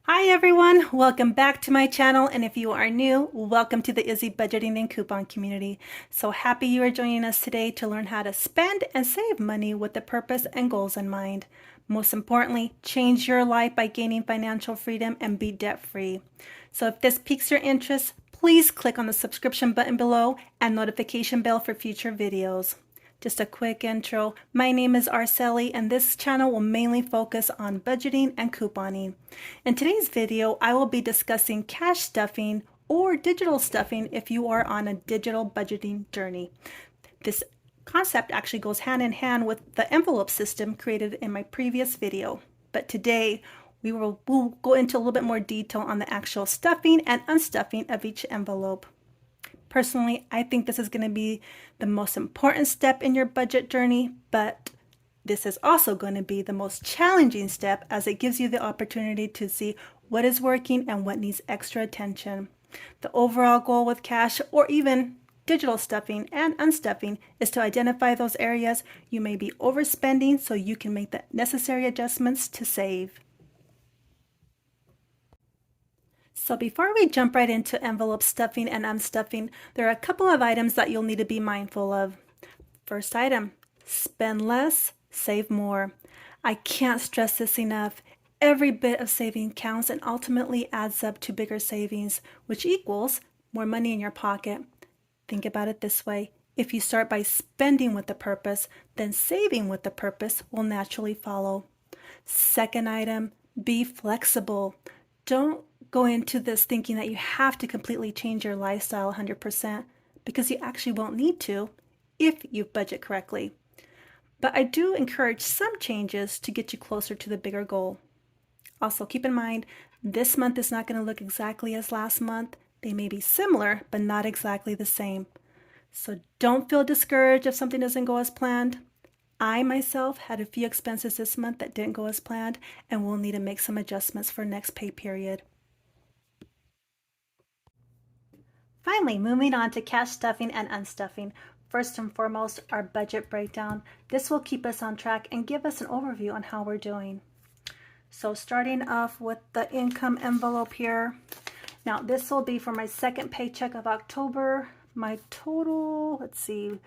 Hi everyone, welcome back to my channel, and if you are new, welcome to the Izzy Budgeting and Coupon Community. So happy you are joining us today to learn how to spend and save money with a purpose and goals in mind. Most importantly, change your life by gaining financial freedom and be debt-free. So if this piques your interest, please click on the subscription button below and notification bell for future videos. Just a quick intro. My name is Araseli, and this channel will mainly focus on budgeting and couponing. In today's video, I will be discussing cash stuffing or digital stuffing if you are on a digital budgeting journey. This concept actually goes hand in hand with the envelope system created in my previous video. But today, we'll go into a little bit more detail on the actual stuffing and unstuffing of each envelope. Personally, I think this is going to be the most important step in your budget journey, but this is also going to be the most challenging step as it gives you the opportunity to see what is working and what needs extra attention. The overall goal with cash or even digital stuffing and unstuffing is to identify those areas you may be overspending so you can make the necessary adjustments to save. So before we jump right into envelope stuffing and unstuffing, there are a couple of items that you'll need to be mindful of. First item, spend less, save more. I can't stress this enough. Every bit of saving counts and ultimately adds up to bigger savings, which equals more money in your pocket. Think about it this way. If you start by spending with a purpose, then saving with a purpose will naturally follow. Second item, be flexible. Don't go into this thinking that you have to completely change your lifestyle 100% because you actually won't need to if you budget correctly. But I do encourage some changes to get you closer to the bigger goal. Also, keep in mind, this month is not going to look exactly as last month. They may be similar, but not exactly the same. So don't feel discouraged if something doesn't go as planned. I myself had a few expenses this month that didn't go as planned and will need to make some adjustments for next pay period. Finally, moving on to cash stuffing and unstuffing. First and foremost, our budget breakdown. This will keep us on track and give us an overview on how we're doing. So starting off with the income envelope here. Now this will be for my second paycheck of October. My total, let's see,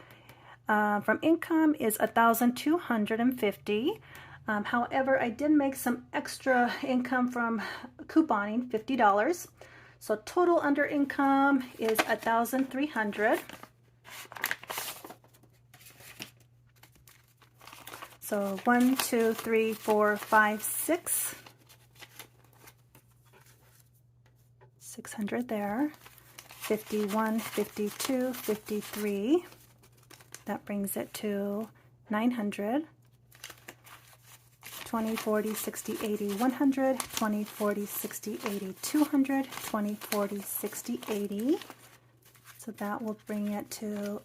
from income is $1,250. However, I did make some extra income from couponing, $50. So total under income is $1,300. So 1, 2, 3, 4, 5, 6. 600 there. 51, 52, 53. That brings it to 900. 20, 40, 60, 80, 100, 20, 40, 60, 80, 200, 20, 40, 60, 80. So that will bring it to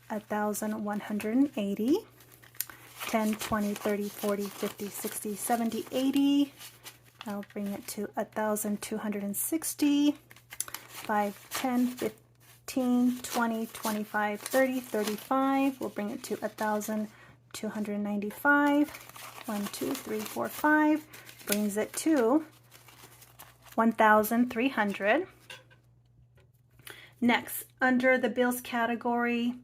1,180. 10, 20, 30, 40, 50, 60, 70, 80. That'll bring it to 1,260. 5, 10, 15, 20, 25, 30, 35. We'll bring it to 1,295. 1, 2, 3, 4, 5 brings it to 1,300. Next, under the bills category.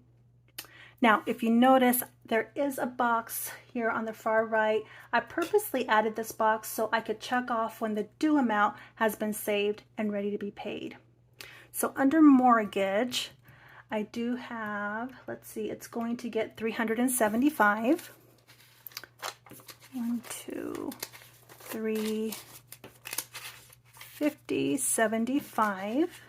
Now, if you notice, there is a box here on the far right. I purposely added this box so I could check off when the due amount has been saved and ready to be paid. So under mortgage, I do have, let's see, it's going to get 375. 1, 2, 3, 50, 75.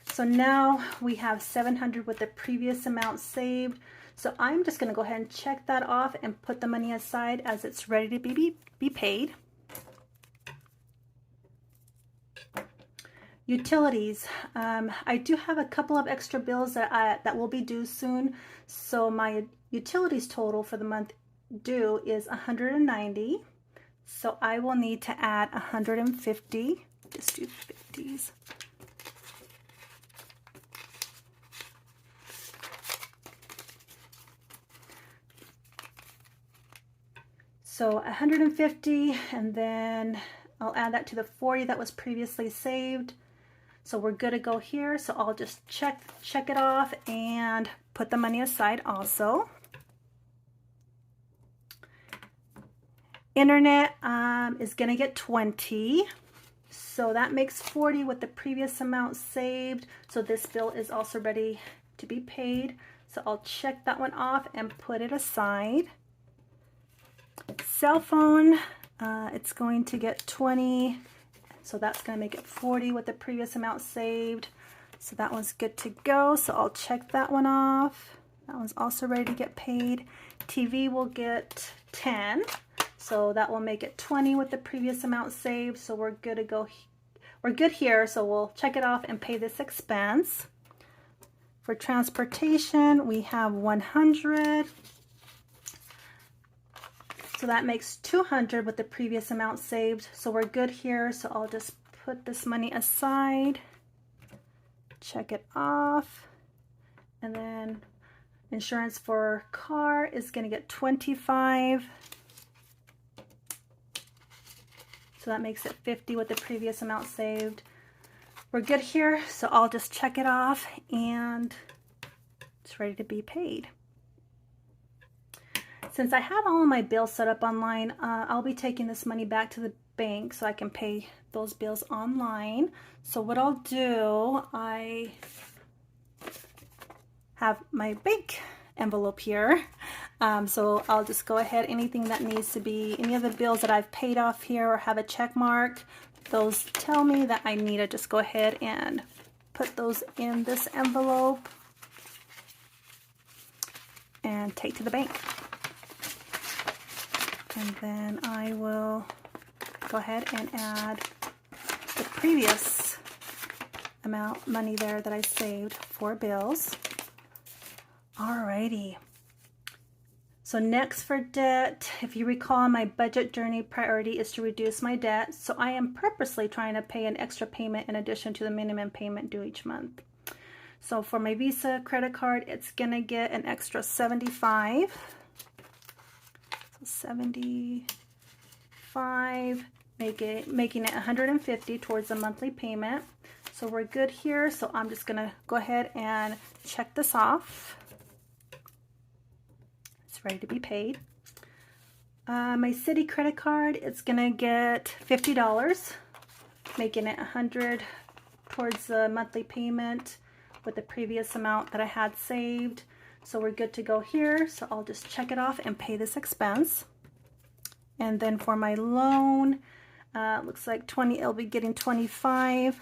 So now we have 700 with the previous amount saved. So I'm just going to go ahead and check that off and put the money aside as it's ready to be paid. Utilities. I do have a couple of extra bills that will be due soon. So my utilities total for the month due is 190. So I will need to add 150. Just do 50s. So 150, and then I'll add that to the 40 that was previously saved. So we're good to go here. So I'll just check it off and put the money aside also. Internet is going to get 20. So that makes 40 with the previous amount saved. So this bill is also ready to be paid. So I'll check that one off and put it aside. Cell phone, it's going to get 20. So that's going to make it 40 with the previous amount saved. So that one's good to go. So I'll check that one off. That one's also ready to get paid. TV will get 10. So that will make it 20 with the previous amount saved. So we're good to go. We're good here. So we'll check it off and pay this expense. For transportation, we have 100. So that makes 200 with the previous amount saved. So we're good here. So I'll just put this money aside, check it off, and then insurance for car is going to get 25. So that makes it 50 with the previous amount saved. We're good here, so I'll just check it off and it's ready to be paid. Since I have all of my bills set up online, I'll be taking this money back to the bank so I can pay those bills online. So what I'll do, I have my bank envelope here. So I'll just go ahead, anything that needs to be, any of the bills that I've paid off here or have a check mark, those tell me that I need to just go ahead and put those in this envelope and take to the bank. And then I will go ahead and add the previous amount money there that I saved for bills. Alrighty. So next for debt, if you recall, my budget journey priority is to reduce my debt. So I am purposely trying to pay an extra payment in addition to the minimum payment due each month. So for my Visa credit card, it's gonna get an extra 75. So 75, making it 150 towards the monthly payment. So we're good here. So I'm just gonna go ahead and check this off. Ready to be paid. My city credit card, it's gonna get $50, making it 100 towards the monthly payment with the previous amount that I had saved. So we're good to go here. So I'll just check it off and pay this expense. And then for my loan, looks like 20, it'll be getting 25.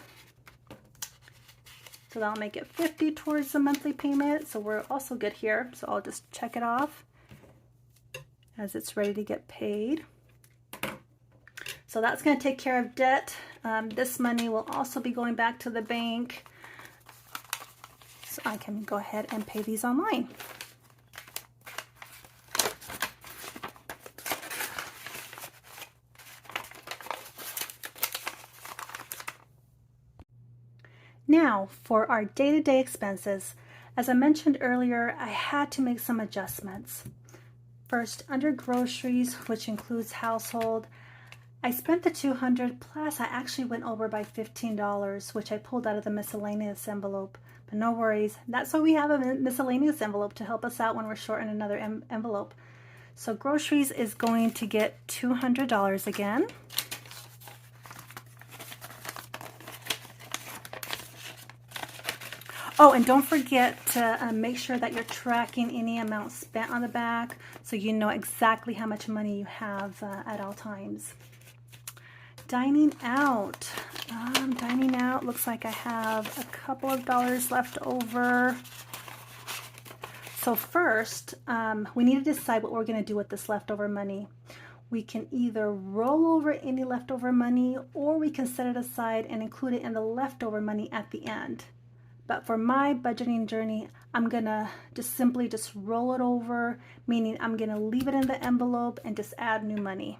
So that'll make it 50 towards the monthly payment. So we're also good here. So I'll just check it off as it's ready to get paid. So that's going to take care of debt. This money will also be going back to the bank. So I can go ahead and pay these online. Now for our day-to-day expenses. As I mentioned earlier, I had to make some adjustments. First, under groceries, which includes household, I spent the $200 plus I actually went over by $15, which I pulled out of the miscellaneous envelope. But no worries, that's why we have a miscellaneous envelope to help us out when we're short in another envelope. So groceries is going to get $200 again. Oh, and don't forget to make sure that you're tracking any amount spent on the back so you know exactly how much money you have at all times. Dining out. Dining out, looks like I have a couple of dollars left over. So first, we need to decide what we're going to do with this leftover money. We can either roll over any leftover money or we can set it aside and include it in the leftover money at the end. But for my budgeting journey, I'm gonna simply roll it over, meaning I'm gonna leave it in the envelope and just add new money.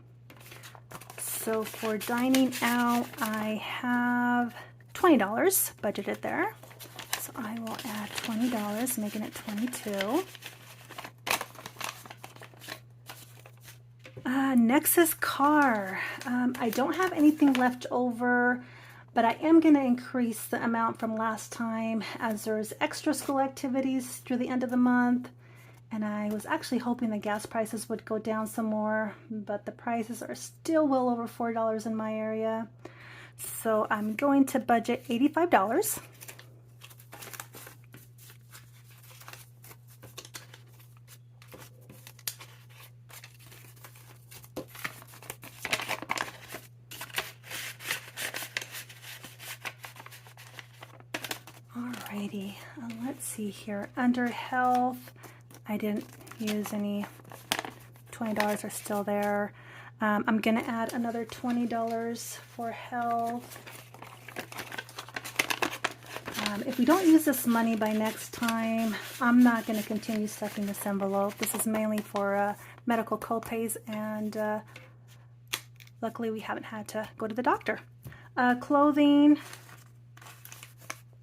So for dining out, I have $20 budgeted there. So I will add $20, making it 22. Next is car. I don't have anything left over, but I am going to increase the amount from last time as there's extra school activities through the end of the month. And I was actually hoping the gas prices would go down some more, but the prices are still well over $4 in my area. So I'm going to budget $85. Alrighty, let's see here. Under health, I didn't use any. $20 are still there. I'm going to add another $20 for health. If we don't use this money by next time, I'm not going to continue stuffing this envelope. This is mainly for medical copays, and luckily we haven't had to go to the doctor. Clothing.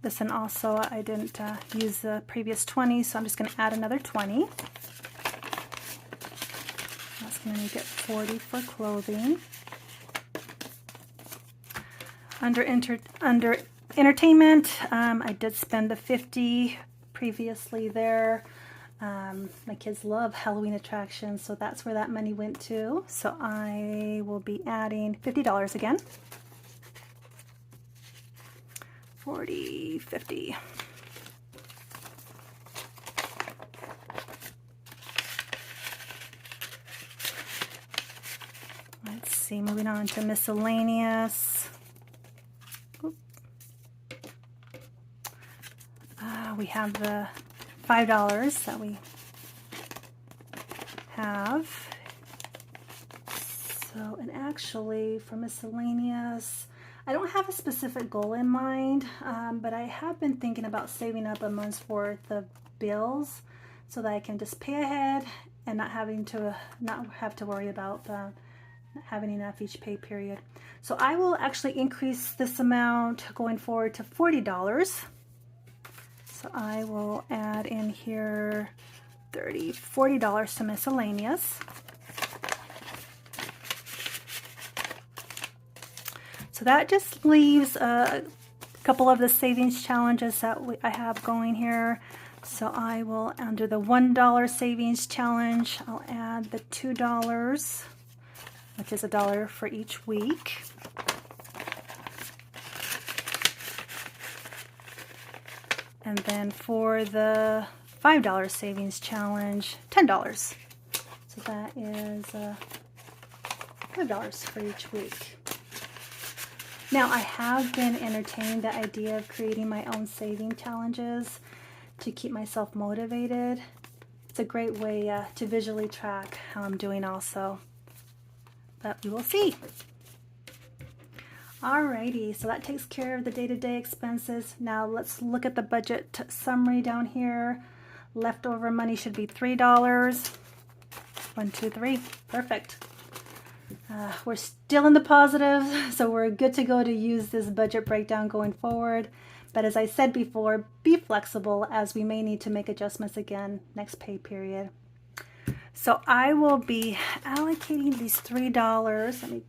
This one also, I didn't use the previous 20, so I'm just going to add another 20. That's going to make it 40 for clothing. Under entertainment, I did spend the 50 previously there. My kids love Halloween attractions, so that's where that money went to. So I will be adding $50 again. 40, 50. Let's see, moving on to miscellaneous. We have the $5 that we have. So, and actually for miscellaneous, I don't have a specific goal in mind, but I have been thinking about saving up a month's worth of bills so that I can just pay ahead and not have to worry about having enough each pay period. So I will actually increase this amount going forward to $40. So I will add in here $40 to miscellaneous. So that just leaves a couple of the savings challenges that I have going here. So I will, under the $1 savings challenge, I'll add the $2, which is $1 for each week. And then for the $5 savings challenge, $10. So that is $5 for each week. Now, I have been entertaining the idea of creating my own saving challenges to keep myself motivated. It's a great way to visually track how I'm doing also. But we will see. Alrighty, so that takes care of the day-to-day expenses. Now let's look at the budget summary down here. Leftover money should be $3. 1, 2, 3. Perfect. We're still in the positive, so we're good to go to use this budget breakdown going forward. But as I said before, be flexible as we may need to make adjustments again next pay period. So I will be allocating these $3. Let me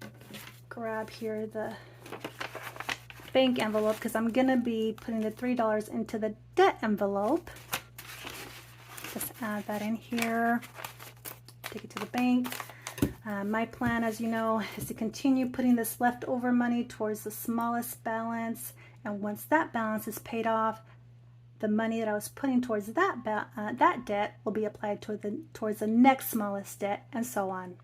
grab here the bank envelope because I'm going to be putting the $3 into the debt envelope. Just add that in here. Take it to the bank. My plan, as you know, is to continue putting this leftover money towards the smallest balance, and once that balance is paid off, the money that I was putting towards that debt will be applied towards the next smallest debt, and so on.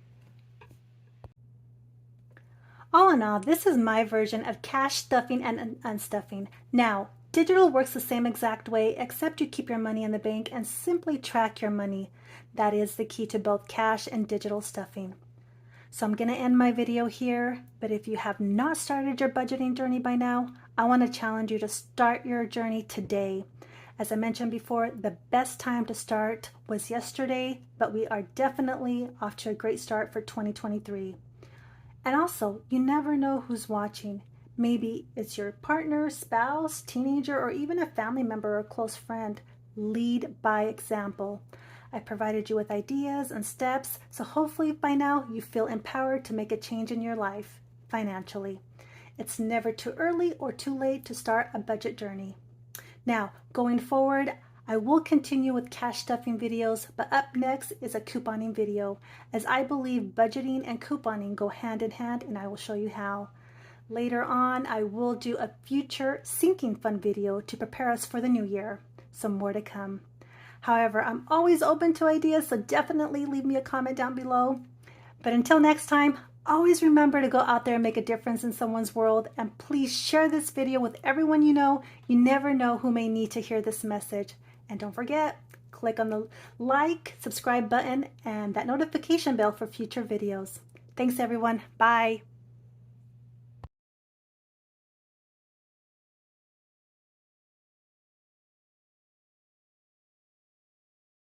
All in all, this is my version of cash stuffing and unstuffing. Now, digital works the same exact way, except you keep your money in the bank and simply track your money. That is the key to both cash and digital stuffing. So I'm going to end my video here, but if you have not started your budgeting journey by now, I want to challenge you to start your journey today. As I mentioned before, the best time to start was yesterday, but we are definitely off to a great start for 2023. And also, you never know who's watching. Maybe it's your partner, spouse, teenager, or even a family member or close friend. Lead by example. I provided you with ideas and steps, so hopefully by now you feel empowered to make a change in your life financially. It's never too early or too late to start a budget journey. Now, going forward, I will continue with cash stuffing videos, but up next is a couponing video, as I believe budgeting and couponing go hand in hand, and I will show you how. Later on, I will do a future sinking fund video to prepare us for the new year. Some more to come. However, I'm always open to ideas, so definitely leave me a comment down below. But until next time, always remember to go out there and make a difference in someone's world, and please share this video with everyone you know. You never know who may need to hear this message. And don't forget, click on the like, subscribe button, and that notification bell for future videos. Thanks everyone. Bye.